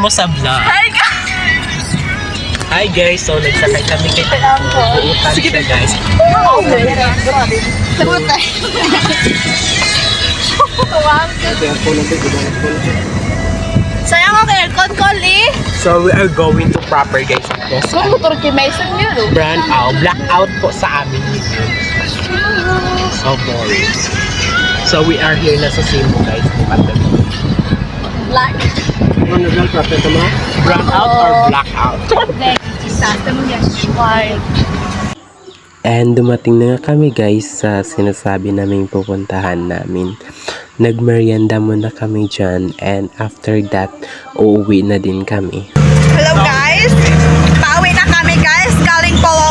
mo sa vlog. Hi guys, so nagsakay kami kay Uutan siya guys. Sayang ako aircon ko, Lee. So we are going to proper guys. Yes, Kung motor kimaysan niyo. brand out, blackout po sa amin. So boring. So we are here na sa Cebu guys. Black. Brand out or blackout? Disaster mo yan. White. And dumating na nga kami guys sa sinasabi naming pupuntahan namin. Nagmerienda muna kami dyan and after that, uuwi na din kami. Hello guys. Pauwi na kami guys. Galing Polo